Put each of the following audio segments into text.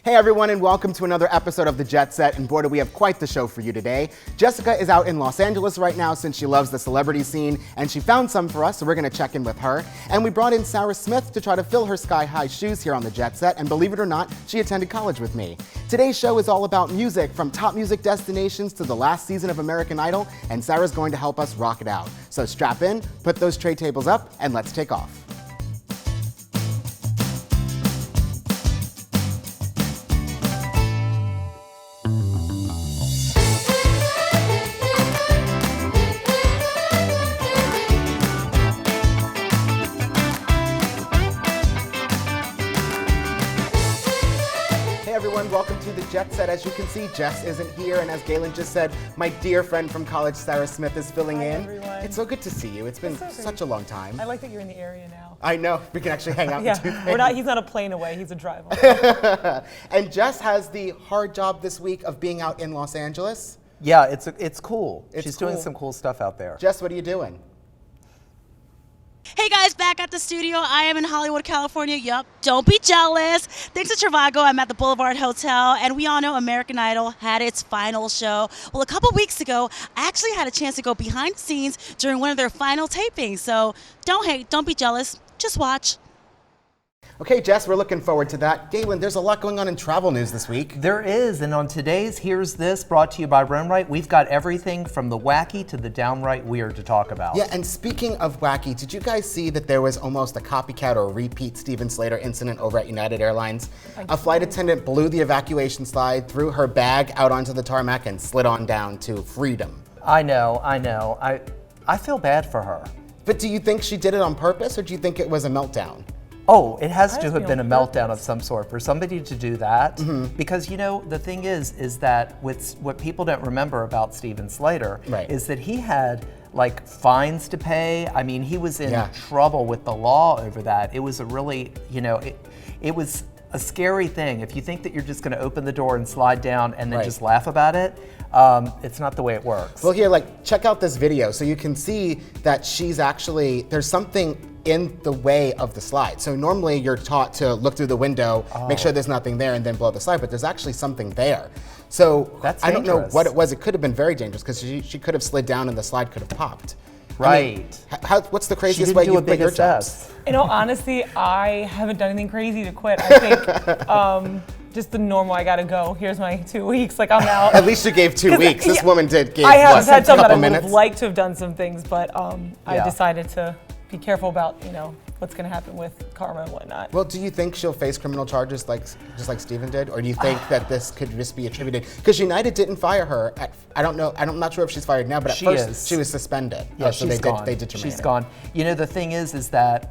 Hey everyone, and welcome to another episode of The Jet Set, and boy do we have quite the show for you today. Jessica is out in Los Angeles right now since she loves the celebrity scene, and she found some for us, so we're gonna check in with her. And we brought in Sarah Smith to try to fill her sky-high shoes here on The Jet Set, and believe it or not, she attended college with me. Today's show is all about music, from top music destinations to the last season of American Idol, and Sarah's going to help us rock it out. So strap in, put those tray tables up, and let's take off. Welcome to The Jet Set. As you can see, Jess isn't here, and as Galen just said, my dear friend from college, Sarah Smith, is filling in. Everyone. It's so good to see you. It's been such a long time. I like that you're in the area now. I know. We can actually hang out Yeah, and do things. he's not a plane away, he's a drive away. And Jess has the hard job this week of being out in Los Angeles. Yeah, it's cool. cool. She's doing some cool stuff out there. Jess, what are you doing? Hey guys, back at the studio. I am in Hollywood, California. Yup, don't be jealous. Thanks to Trivago, I'm at the Boulevard Hotel, and we all know American Idol had its final show. Well, a couple weeks ago, I actually had a chance to go behind the scenes during one of their final tapings. So don't hate, don't be jealous, just watch. Okay, Jess, we're looking forward to that. Galen, there's a lot going on in travel news this week. There is, and on today's Here's This, brought to you by Roamright, we've got everything from the wacky to the downright weird to talk about. Yeah, and speaking of wacky, did you guys see that there was almost a copycat or a repeat Steven Slater incident over at United Airlines? A flight attendant blew the evacuation slide, threw her bag out onto the tarmac, and slid on down to freedom. I know. I feel bad for her. But do you think she did it on purpose, or do you think it was a meltdown? Oh, it has to to have be been a on meltdown purpose. of some sort for somebody to do that. Because, you know, the thing is that what people don't remember about Steven Slater is that he had like fines to pay. I mean, he was in trouble with the law over that. It was a really, you know, it was a scary thing. If you think that you're just going to open the door and slide down and then just laugh about it, it's not the way it works. Well, here, like, check out this video. So you can see that she's actually, there's something in the way of the slide. So normally you're taught to look through the window, make sure there's nothing there, and then blow the slide, but there's actually something there. So That's I don't know dangerous. what it was. It could have been very dangerous because she could have slid down and the slide could have popped. Right. I mean, what's the She craziest didn't way do a you've quit big your jobs? assess. In all honesty, I haven't done anything crazy to quit. I think just the normal, I gotta go. Here's my 2 weeks, like I'm out. At least you gave 2 weeks. This woman gave I have what, had a some that I couple would minutes? have liked to have done some things, but I decided to be careful about, you know, what's gonna happen with karma and whatnot. Well, do you think she'll face criminal charges just like Steven did? Or do you think that this could just be attributed? Because United didn't fire her. I don't know. I'm not sure if she's fired now, but at first she was suspended. Yeah, so she's gone. They did terminate She's her. gone. You know, the thing is that,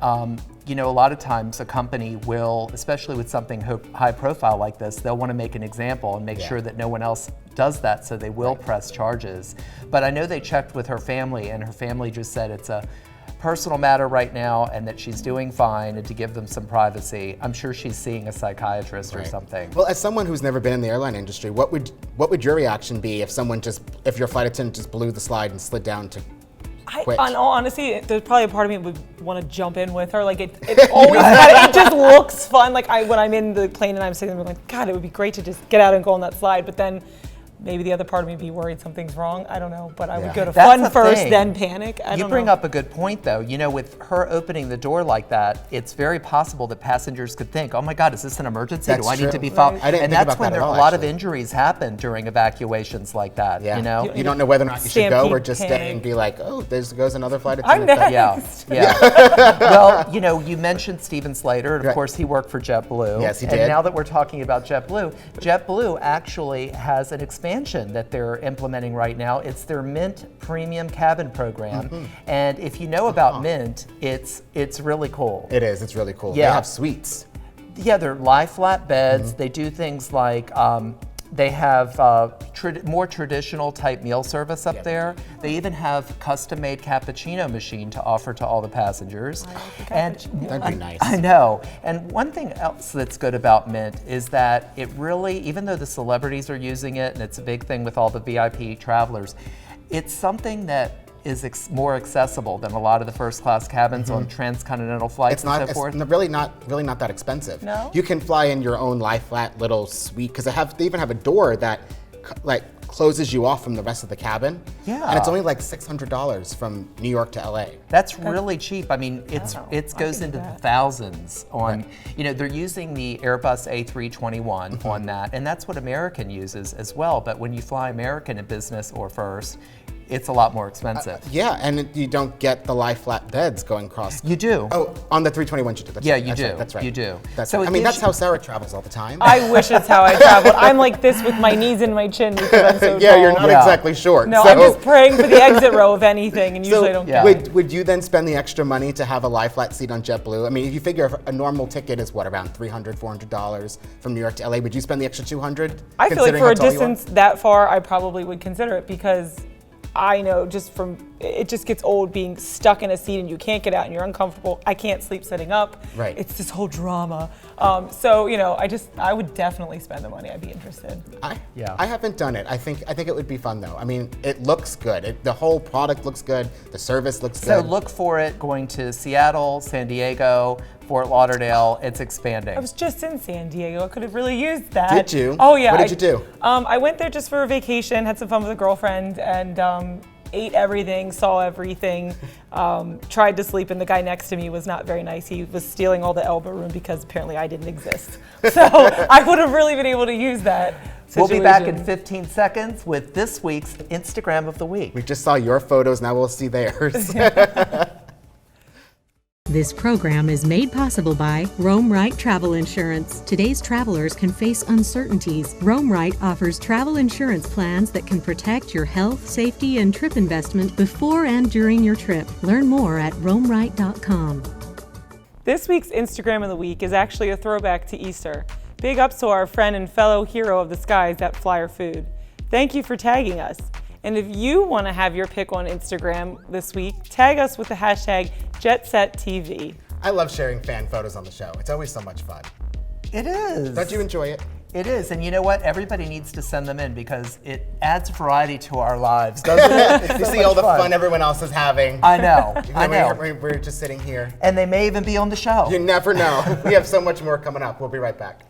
you know, a lot of times a company will, especially with something high profile like this, they'll want to make an example and make sure that no one else does that, so they will press charges. But I know they checked with her family, and her family just said it's a personal matter right now and that she's doing fine, and to give them some privacy. I'm sure she's seeing a psychiatrist or something. Well, as someone who's never been in the airline industry, what would your reaction be if if your flight attendant just blew the slide and slid down to quit? In all honesty, there's probably a part of me that would want to jump in with her. Like it always, it just looks fun. Like when I'm in the plane and I'm sitting there, I'm like, God, it would be great to just get out and go on that slide. But then maybe the other part of me would be worried something's wrong. I don't know, but I would go to That's fun the first, thing. then panic. I You don't bring know. up a good point, though. You know, with her opening the door like that, it's very possible that passengers could think, "Oh my God, is this an emergency? That's Do I need to true. be followed?" I didn't And think that's about when that at a all, lot of actually. injuries happen during evacuations like that. Yeah. You know. You don't know whether or not you should go or Stampede just stay panic. and be like, oh, there goes another flight I'm attendant. next. Yeah. Well, you know, you mentioned Steven Slater, and of course he worked for JetBlue. Yes, he And did. now that we're talking about JetBlue actually has an expansion that they're implementing right now. It's their Mint Premium Cabin Program, and if you know about Mint, it's really cool. It is. It's really cool. Yeah. They have suites. Yeah, they're lie flat beds. They do things like they have more traditional type meal service up there. They even have custom-made cappuccino machine to offer to all the passengers. That'd be nice. I know. And one thing else that's good about Mint is that it really, even though the celebrities are using it and it's a big thing with all the VIP travelers, it's something that is more accessible than a lot of the first class cabins on transcontinental flights and so forth. It's really not that expensive. No? You can fly in your own lie flat little suite because they even have a door that like closes you off from the rest of the cabin. Yeah. And it's only like $600 from New York to LA. That's really cheap. I mean, it goes into the thousands on, they're using the Airbus A321 on that, and that's what American uses as well. But when you fly American in business or first, it's a lot more expensive. Yeah, and you don't get the lie flat beds going across. You do. Oh, on the 321 you do. That's Yeah, right. you That's do. Right. That's right. You do. That's So right. it I mean, gives that's how Sarah travels all the time. I wish it's how I traveled. I'm like this with my knees in my chin because I'm so yeah, tall. you're not exactly short. No, so. I'm just praying for the exit row, if anything, and usually I don't get it. Would you then spend the extra money to have a lie flat seat on JetBlue? I mean, if you figure a normal ticket is what, around $300, $400 from New York to LA, would you spend the extra $200? I feel like for a distance that far, I probably would consider it because I know it just gets old being stuck in a seat and you can't get out and you're uncomfortable. I can't sleep sitting up. Right. It's this whole drama. So I would definitely spend the money. I'd be interested. I haven't done it. I think it would be fun though. I mean, it looks good. The whole product looks good. The service looks good. So look for it going to Seattle, San Diego, Fort Lauderdale. It's expanding. I was just in San Diego. I could have really used that. Did you? Oh yeah. What did you do? I went there just for a vacation, had some fun with a girlfriend, and ate everything, saw everything, tried to sleep, and the guy next to me was not very nice. He was stealing all the elbow room because apparently I didn't exist. So I would have really been able to use that situation. We'll be back in 15 seconds with this week's Instagram of the Week. We just saw your photos, now we'll see theirs. This program is made possible by Roam Right Travel Insurance. Today's travelers can face uncertainties. Roam Right offers travel insurance plans that can protect your health, safety, and trip investment before and during your trip. Learn more at roamright.com. This week's Instagram of the Week is actually a throwback to Easter. Big ups to our friend and fellow hero of the skies at Flyer Food. Thank you for tagging us. And if you want to have your pick on Instagram this week, tag us with the hashtag JetSetTV. I love sharing fan photos on the show. It's always so much fun. It is. Don't you enjoy it? It is, and you know what? Everybody needs to send them in because it adds variety to our lives, doesn't it? You see all the fun everyone else is having. I know, I know. We're just sitting here. And they may even be on the show. You never know. We have so much more coming up. We'll be right back.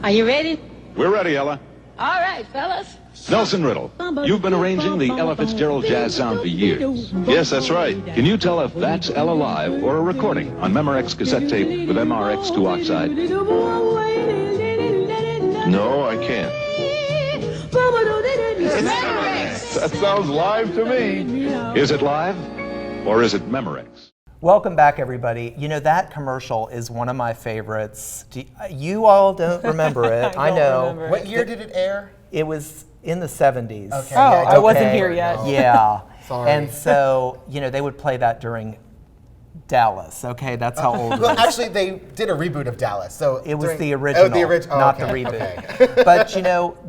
Are you ready? We're ready, Ella. All right, fellas. Nelson Riddle, you've been arranging the Ella Fitzgerald jazz sound for years. Yes, that's right. Can you tell if that's Ella live or a recording on Memorex cassette tape with MRX2 oxide? No, I can't. That sounds live to me. Is it live or is it Memorex? Welcome back, everybody. You know, that commercial is one of my favorites. You all don't remember it. I know. Remember. What year did it air? It was in the 70s. Okay. Oh, yeah, I wasn't Okay. here yet. Yeah. Sorry. And so, they would play that during Dallas. Okay, that's how old it Well, is. actually, they did a reboot of Dallas. So It was during- the original, Oh, the original, not okay. the reboot. Okay. But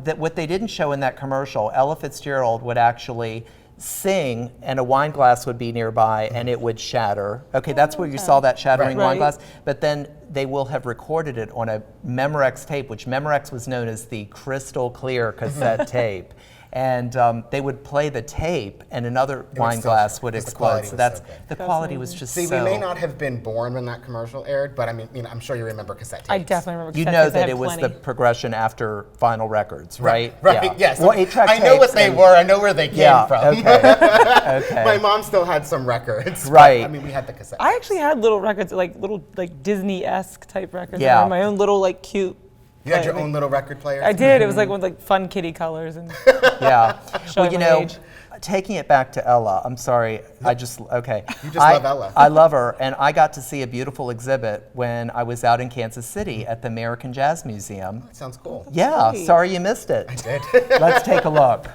that what they didn't show in that commercial, Ella Fitzgerald would actually sing and a wine glass would be nearby and it would shatter. Okay, that's where you saw that shattering Right. wine glass. But then they will have recorded it on a Memorex tape, which Memorex was known as the crystal clear cassette tape. and they would play the tape, and another wine so glass good, would 'cause the explode. quality So was that's so good. the quality was just See, so. we may not have been born when that commercial aired, but I mean, I'm sure you remember cassette tapes. I definitely remember. You cassette know tapes. I that had it was the plenty. progression after vinyl records, right? Right, Yeah. yes. Well, 8-track I know what tapes they and- were. I know where they came Yeah. from. Okay. Okay. My mom still had some records. but, Right. I mean, we had the cassette. I actually had little records, like little Disney-esque type records. Yeah. I had my own little cute. You had your player. own little record player? I did. It was like with like fun kitty colors and. Yeah. Showing Well, you my know, age. taking it back to Ella, I'm sorry. You just love Ella. I love her, and I got to see a beautiful exhibit when I was out in Kansas City at the American Jazz Museum. That sounds cool. Yeah, great. sorry you missed it. I did. Let's take a look.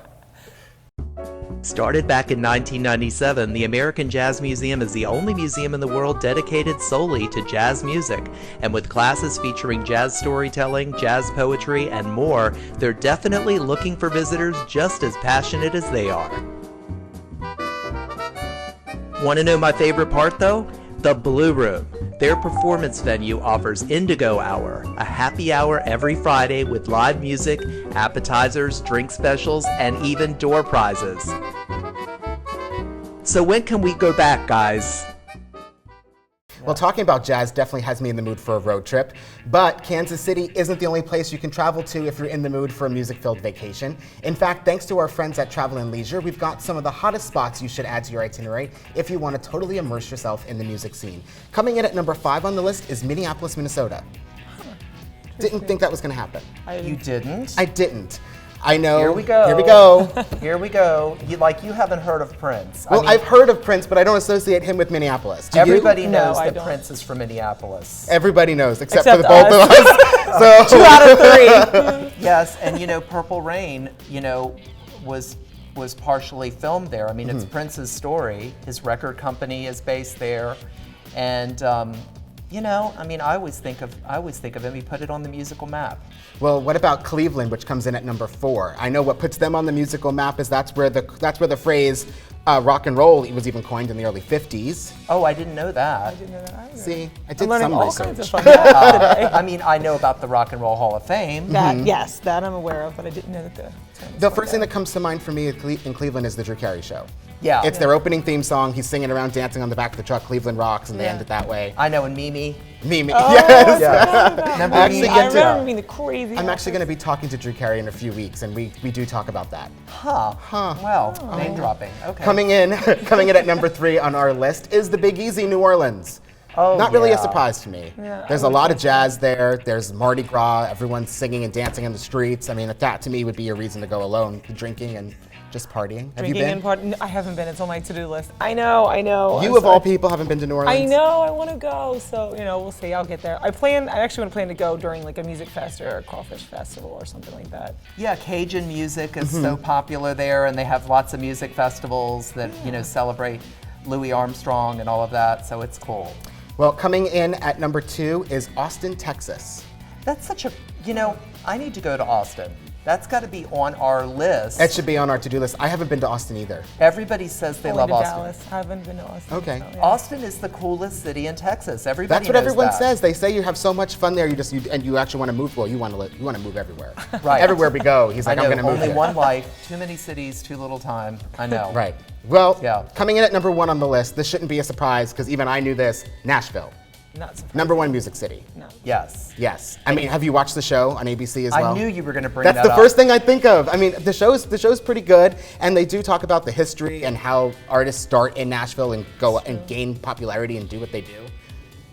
Started back in 1997, the American Jazz Museum is the only museum in the world dedicated solely to jazz music. And with classes featuring jazz storytelling, jazz poetry, and more, they're definitely looking for visitors just as passionate as they are. Want to know my favorite part though? The Blue Room. Their performance venue offers Indigo Hour, a happy hour every Friday with live music, appetizers, drink specials, and even door prizes. So when can we go back, guys? Well, talking about jazz definitely has me in the mood for a road trip, but Kansas City isn't the only place you can travel to if you're in the mood for a music-filled vacation. In fact, thanks to our friends at Travel and Leisure, we've got some of the hottest spots you should add to your itinerary if you want to totally immerse yourself in the music scene. Coming in at number 5 on the list is Minneapolis, Minnesota. Didn't think that was going to happen. You didn't? I didn't. I know. Here we go. Here we go. Here we go. You haven't heard of Prince. Well, I've heard of Prince, but I don't associate him with Minneapolis. Do you? Everybody No, knows I that don't. Prince is from Minneapolis. Everybody knows, except Except for the both of us. So 2 out of 3. Yes, and you know, Purple Rain, you know, was partially filmed there. I mean, it's Prince's story. His record company is based there, and you know, I mean, I always think of him. He put it on the musical map. Well, what about Cleveland, which comes in at number 4? I know what puts them on the musical map is that's where the phrase rock and roll was even coined in the early 50s. Oh, I didn't know that. See, I I'm did learning some all research. kinds of fun facts today. I mean, I know about the Rock and Roll Hall of Fame. Yes, that I'm aware of, but I didn't know that the. The first thing that comes to mind for me in Cleveland is the Drew Carey Show. Yeah. It's their opening theme song. He's singing around, dancing on the back of the truck, Cleveland rocks, and they Yeah. end it that way. I know, and Mimi. Mimi, Oh, yes. Yeah. Remember Actually, Mimi? I get to- remember being the crazy. I'm actually going to be talking to Drew Carey in a few weeks, and we do talk about that. Huh. Well, name dropping. Okay. Coming in at number 3 on our list is the Big Easy, New Orleans. Oh, Not really a yeah. surprise to me. Yeah, There's a lot of jazz there. There's Mardi Gras. Everyone's singing and dancing in the streets. I mean, that to me would be a reason to go alone, drinking and just partying. Have you Drinking been? and partying. I haven't been. It's on my to-do list. I know. You of all people haven't been to New Orleans? I know. I want to go. So we'll see. I'll get there. I actually want to plan to go during like a music fest or a crawfish festival or something like that. Yeah, Cajun music is so popular there, and they have lots of music festivals that celebrate Louis Armstrong and all of that. So it's cool. Well, coming in at number 2 is Austin, Texas. That's such a I need to go to Austin. That's got to be on our list. That should be on our to-do list. I haven't been to Austin either. Everybody says they Only love to Austin. Dallas. I haven't been to Austin. Okay. so, yeah. Austin is the coolest city in Texas. Everybody That's what knows everyone that. says. They say you have so much fun there. And you actually want to move. Well, you want to move everywhere. Right. Everywhere we go, he's I like, know, I'm going to move only there. one life, too many cities, too little time. I know. Right. Well, Yeah. coming in at number 1 on the list, this shouldn't be a surprise because even I knew this, Nashville. Not surprised. Number 1 music city. No. Yes. Yes. I mean, have you watched the show on ABC as well? I knew you were going to bring That's that the up. first thing I think of. I mean, the show's pretty good, and they do talk about the history and how artists start in Nashville and go and gain popularity and do what they do.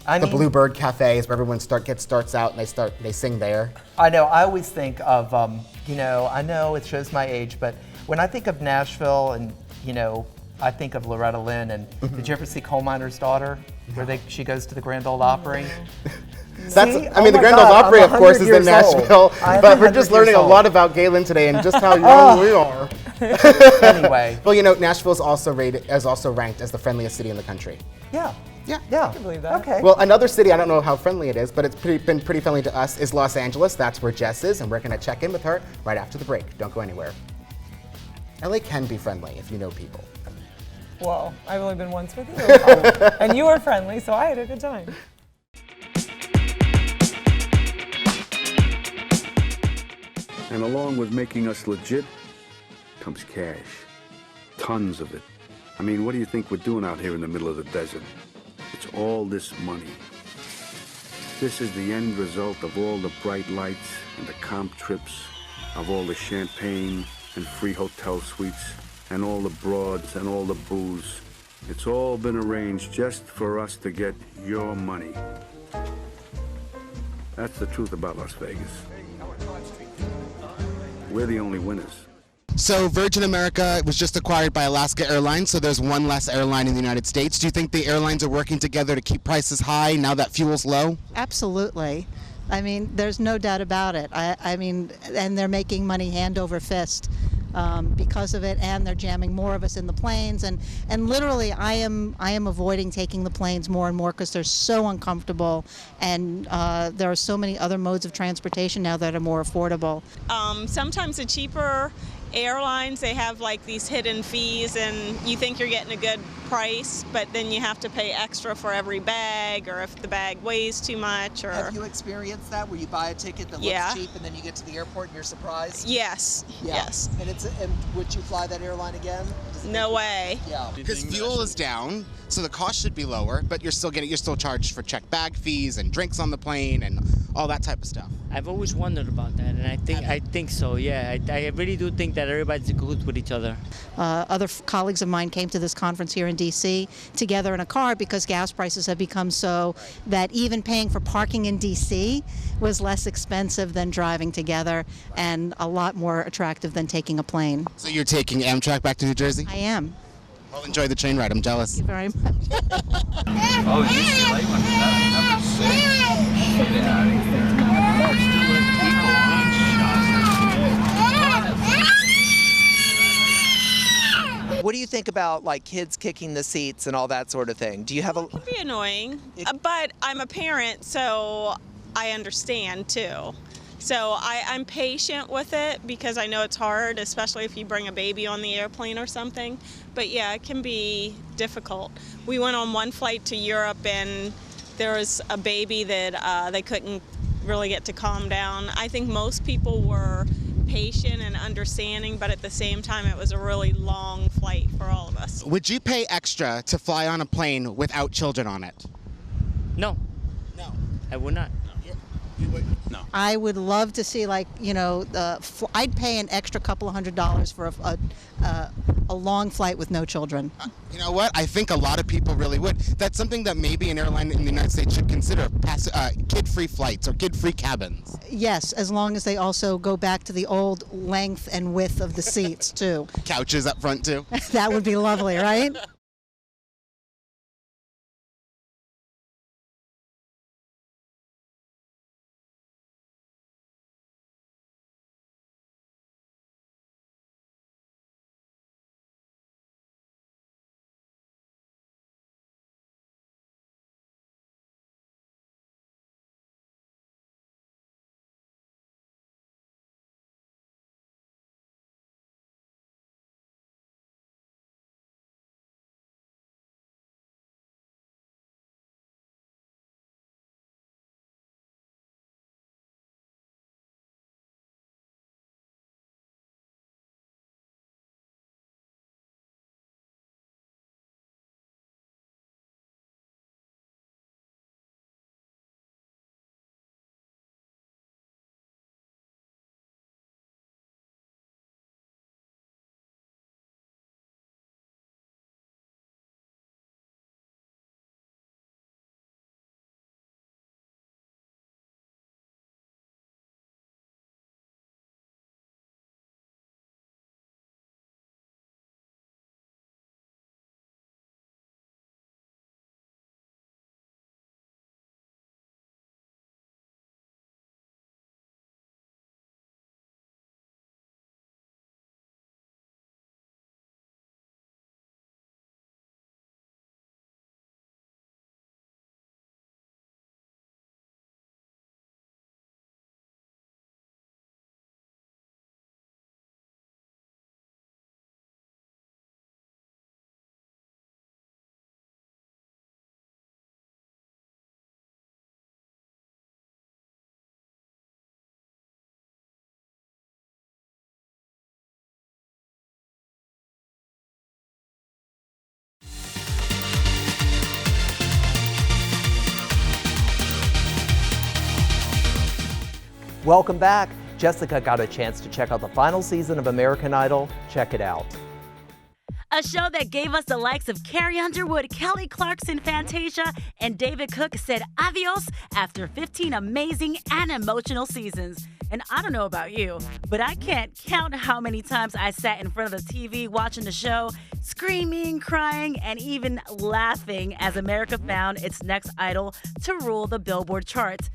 I The mean, Bluebird Cafe is where everyone starts out and they sing there. I know. I always think of, I know it shows my age, but when I think of Nashville and, I think of Loretta Lynn. And did you ever see Coal Miner's Daughter, where she goes to the Grand Ole Opry? That's, See? I mean, the Oh my Grand Ole God, Opry, I'm of course, is 100 in years old. Nashville, I am but we're 100 just learning years a old. lot about Galen today and just how young we are. Anyway. Well, Nashville is also ranked as the friendliest city in the country. Yeah. Yeah. Yeah. I can believe that. Okay. Well, another city, I don't know how friendly it is, but it's been pretty friendly to us, is Los Angeles. That's where Jess is, and we're going to check in with her right after the break. Don't go anywhere. LA can be friendly if you know people. Whoa, I've only been once with you. And you were friendly, so I had a good time. And along with making us legit, comes cash. Tons of it. I mean, what do you think we're doing out here in the middle of the desert? It's all this money. This is the end result of all the bright lights and the comp trips, of all the champagne and free hotel suites, and all the broads and all the booze. It's all been arranged just for us to get your money. That's the truth about Las Vegas. We're the only winners. So Virgin America was just acquired by Alaska Airlines, so there's one less airline in the United States. Do you think the airlines are working together to keep prices high now that fuel's low? Absolutely. I mean, there's no doubt about it. I mean, and they're making money hand over fist because of it, and they're jamming more of us in the planes. And literally, I am avoiding taking the planes more and more because they're so uncomfortable, and there are so many other modes of transportation now that are more affordable. Sometimes the cheaper airlines, they have like these hidden fees, and you think you're getting a good price, but then you have to pay extra for every bag, or if the bag weighs too much. Or have you experienced that, where you buy a ticket that looks cheap and then you get to the airport and you're surprised? Yes. Yeah. Yes. And would you fly that airline again? No way. Yeah. Because fuel is down, so the cost should be lower, but you're still charged for checked bag fees and drinks on the plane and all that type of stuff. I've always wondered about that, and I think so. Yeah, I really do think that everybody's in cahoots with each other. Other colleagues of mine came to this conference here in D.C. together in a car because gas prices have become so that even paying for parking in D.C. was less expensive than driving together, and a lot more attractive than taking a plane. So you're taking Amtrak back to New Jersey? I am. Well, enjoy the train ride. I'm jealous. Thank you very much. Oh, you used to like one. Number 6. Get out of here. What do you think about like kids kicking the seats and all that sort of thing? Do you have It can be annoying, but I'm a parent, so I understand too. So I'm patient with it because I know it's hard, especially if you bring a baby on the airplane or something. But yeah, it can be difficult. We went on one flight to Europe, and there was a baby that they couldn't really get to calm down. I think most people were patient and understanding, but at the same time, it was a really long flight for all of us. Would you pay extra to fly on a plane without children on it? No. No. I would not. You would? No. I would love to see, like, you know, I'd pay an extra couple of $100s for a long flight with no children. You know what? I think a lot of people really would. That's something that maybe an airline in the United States should consider, kid-free flights or kid-free cabins. Yes, as long as they also go back to the old length and width of the seats, too. Couches up front, too. That would be lovely, right? Welcome back. Jessica got a chance to check out the final season of American Idol. Check it out. A show that gave us the likes of Carrie Underwood, Kelly Clarkson, Fantasia, and David Cook said adios after 15 amazing and emotional seasons. And I don't know about you, but I can't count how many times I sat in front of the TV watching the show, screaming, crying, and even laughing as America found its next idol to rule the Billboard charts.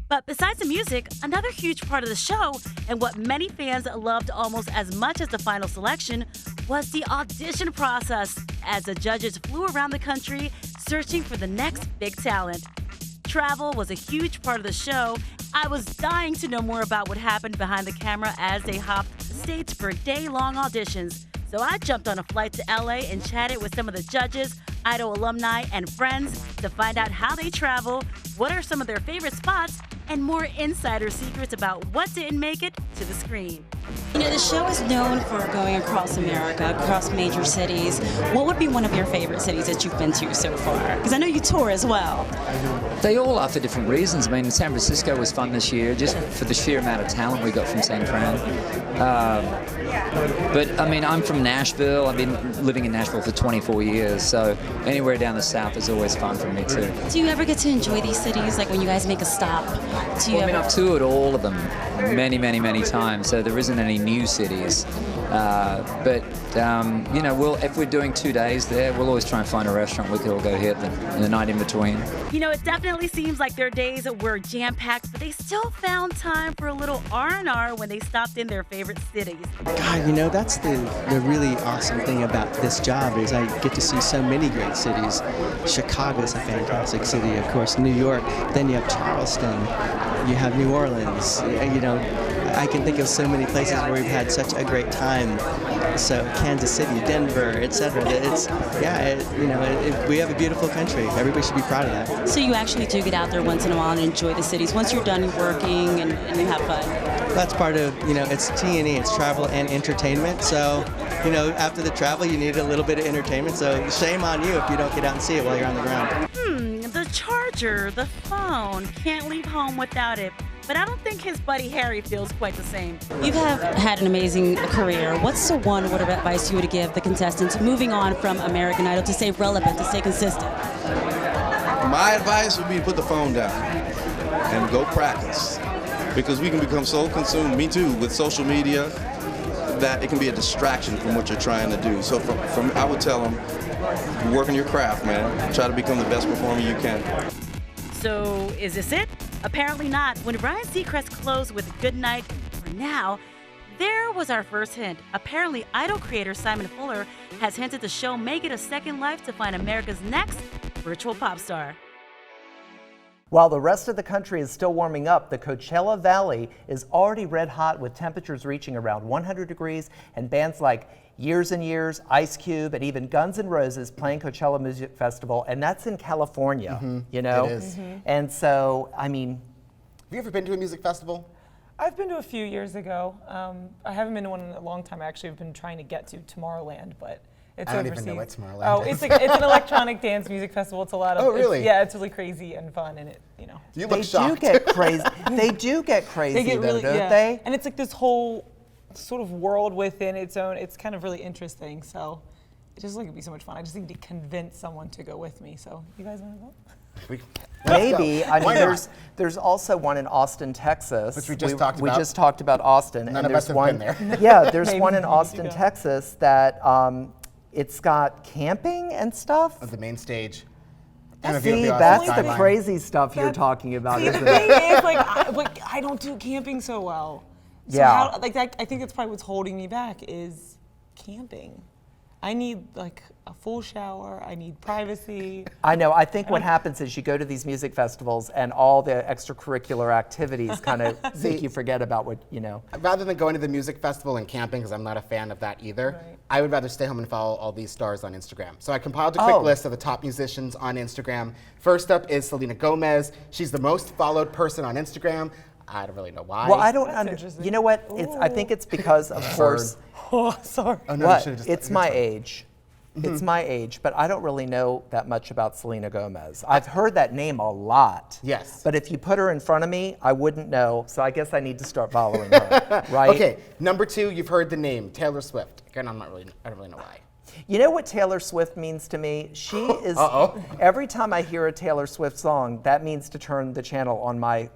But besides the music, another huge part of the show, and what many fans loved almost as much as the final selection, was the audition process, as the judges flew around the country searching for the next big talent. Travel was a huge part of the show. I was dying to know more about what happened behind the camera as they hopped states for day-long auditions. So I jumped on a flight to LA and chatted with some of the judges, Idol alumni, and friends to find out how they travel, what are some of their favorite spots, and more insider secrets about what didn't make it to the screen. You know, the show is known for going across America, across major cities. What would be one of your favorite cities that you've been to so far? Because I know you tour as well. They all are for different reasons. I mean, San Francisco was fun this year, just for the sheer amount of talent we got from San Fran. But, I mean, I'm from Nashville. I've been living in Nashville for 24 years, so anywhere down the South is always fun for me, too. Do you ever get to enjoy these cities, like when you guys make a stop? I've toured all of them many, many, many times, so there isn't any new cities. But you know, if we're doing 2 days there, we'll always try and find a restaurant we could all go hit in the night in between. You know, it definitely seems like their days were jam-packed, but they still found time for a little R&R when they stopped in their favorite cities. God, you know, that's the really awesome thing about this job is I get to see so many great cities. Chicago's a fantastic city, of course, New York, then you have Charleston, you have New Orleans, you know, I can think of so many places where we've had such a great time. So Kansas City, Denver, etc. It's we have a beautiful country. Everybody should be proud of that. So you actually do get out there once in a while and enjoy the cities. Once you're done working and you have fun. That's part of, you know, it's T&E, it's travel and entertainment. So, you know, after the travel, you need a little bit of entertainment. So shame on you if you don't get out and see it while you're on the ground. The charger, the phone, can't leave home without it. But I don't think his buddy Harry feels quite the same. You have had an amazing career. What's the one word of advice you would give the contestants moving on from American Idol to stay relevant, to stay consistent? My advice would be to put the phone down and go practice. Because we can become so consumed, me too, with social media, that it can be a distraction from what you're trying to do. So I would tell them, work on your craft, man. Try to become the best performer you can. So, is this it? Apparently not. When Ryan Seacrest closed with "Good Night for Now," there was our first hint. Apparently, Idol creator Simon Fuller has hinted the show may get a second life to find America's next virtual pop star. While the rest of the country is still warming up, the Coachella Valley is already red hot with temperatures reaching around 100 degrees and bands like Years and Years, Ice Cube, and even Guns N' Roses playing Coachella Music Festival, and that's in California, you know? It is. And so, I mean... Have you ever been to a music festival? I've been to a few years ago. I haven't been to one in a long time. Actually, I've been trying to get to Tomorrowland, but it's I don't overseas. even know what Tomorrowland Oh, is. it's an electronic dance music festival. It's a lot of. Oh, really? It's really crazy and fun, and it, you know. You look They shocked. do get crazy. They do get crazy, They get really, though, don't yeah. they? And it's like this whole sort of world within its own. It's kind of really interesting. So it just like it'd be so much fun. I just need to convince someone to go with me. So you guys want to go? Maybe. I mean, Why there's also one in Austin, Texas. Which we just talked about. We just talked about Austin. None and of us there's have one, been there. Yeah, there's Maybe one we in need to Austin, go. Texas that it's got camping and stuff. Of the main stage. See, that's the crazy stuff you're talking about, See, isn't the it? thing is, like I don't do camping so well. So Yeah. I think that's probably what's holding me back is camping. I need like a full shower. I need privacy. I know. I think what happens is you go to these music festivals and all the extracurricular activities kind of make you forget about what, you know. Rather than going to the music festival and camping, because I'm not a fan of that either, I would rather stay home and follow all these stars on Instagram. So I compiled a quick list of the top musicians on Instagram. First up is Selena Gomez. She's the most followed person on Instagram. I don't really know why. Well, I don't you know what? I think it's because, of course. Oh, sorry. Oh, no, What? you should've just- It's my age. It's my age, but I don't really know that much about Selena Gomez. I've heard that name a lot. Yes. But if you put her in front of me, I wouldn't know, so I guess I need to start following her, right? Okay, number 2, you've heard the name, Taylor Swift. Again, I don't really know why. You know what Taylor Swift means to me? She is, every time I hear a Taylor Swift song, that means to turn the channel on my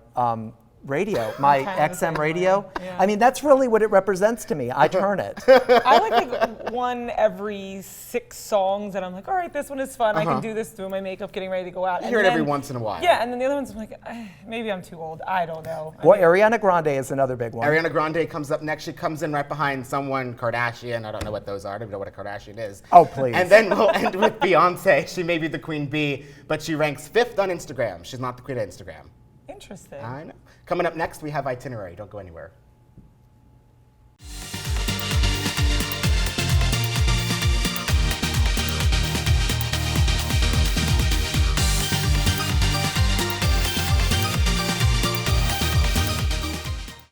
radio, my XM radio. Yeah. I mean, that's really what it represents to me. I turn it. I like one every 6 songs, and I'm like, all right, this one is fun. I can do this through my makeup, getting ready to go out. You hear it every once in a while. Yeah, and then the other ones, I'm like, maybe I'm too old. I don't know. Well, Ariana Grande is another big one. Ariana Grande comes up next. She comes in right behind someone, Kardashian. I don't know what those are. I don't even know what a Kardashian is. Oh, please. And then we'll end with Beyonce. She may be the queen bee, but she ranks 5th on Instagram. She's not the queen of Instagram. Interesting. I know. Coming up next, we have Itinerary. Don't go anywhere.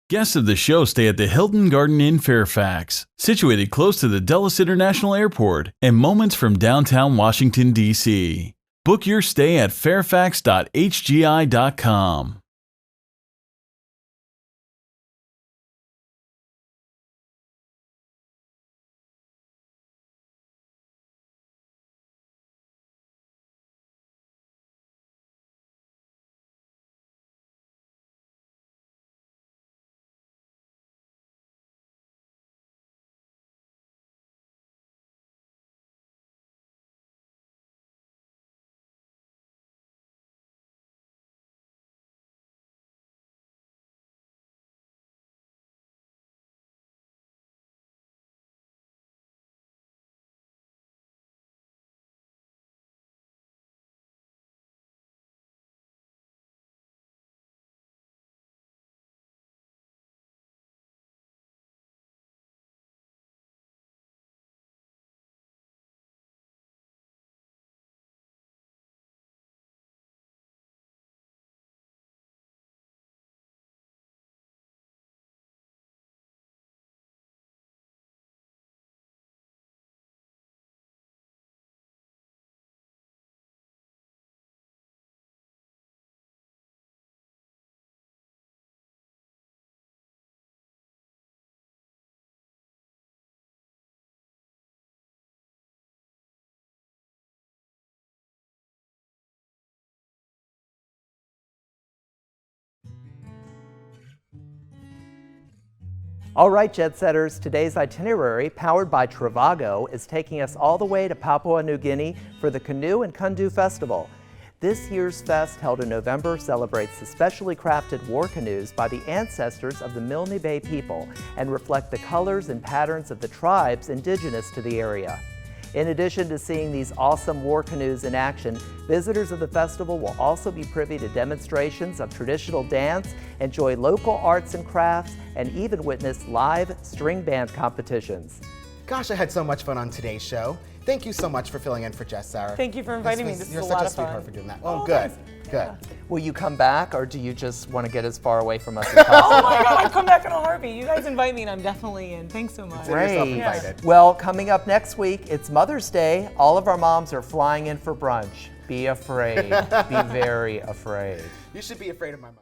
Guests of the show stay at the Hilton Garden Inn Fairfax, situated close to the Dulles International Airport and moments from downtown Washington, D.C. Book your stay at fairfax.hgi.com. All right, Jet Setters, today's itinerary, powered by Trivago, is taking us all the way to Papua New Guinea for the Canoe and Kundu Festival. This year's fest, held in November, celebrates the specially crafted war canoes by the ancestors of the Milne Bay people and reflect the colors and patterns of the tribes indigenous to the area. In addition to seeing these awesome war canoes in action, visitors of the festival will also be privy to demonstrations of traditional dance, enjoy local arts and crafts, and even witness live string band competitions. Gosh, I had so much fun on today's show. Thank you so much for filling in for Jess, Sarah. Thank you for inviting me. This is a lot of fun. You're such a sweetheart for doing that. Oh, good. Good. Will you come back, or do you just want to get as far away from us as possible? Oh my God, I'd come back in a heartbeat. You guys invite me and I'm definitely in. Thanks so much. Great. Well, coming up next week, it's Mother's Day. All of our moms are flying in for brunch. Be afraid. Be very afraid. You should be afraid of my mother.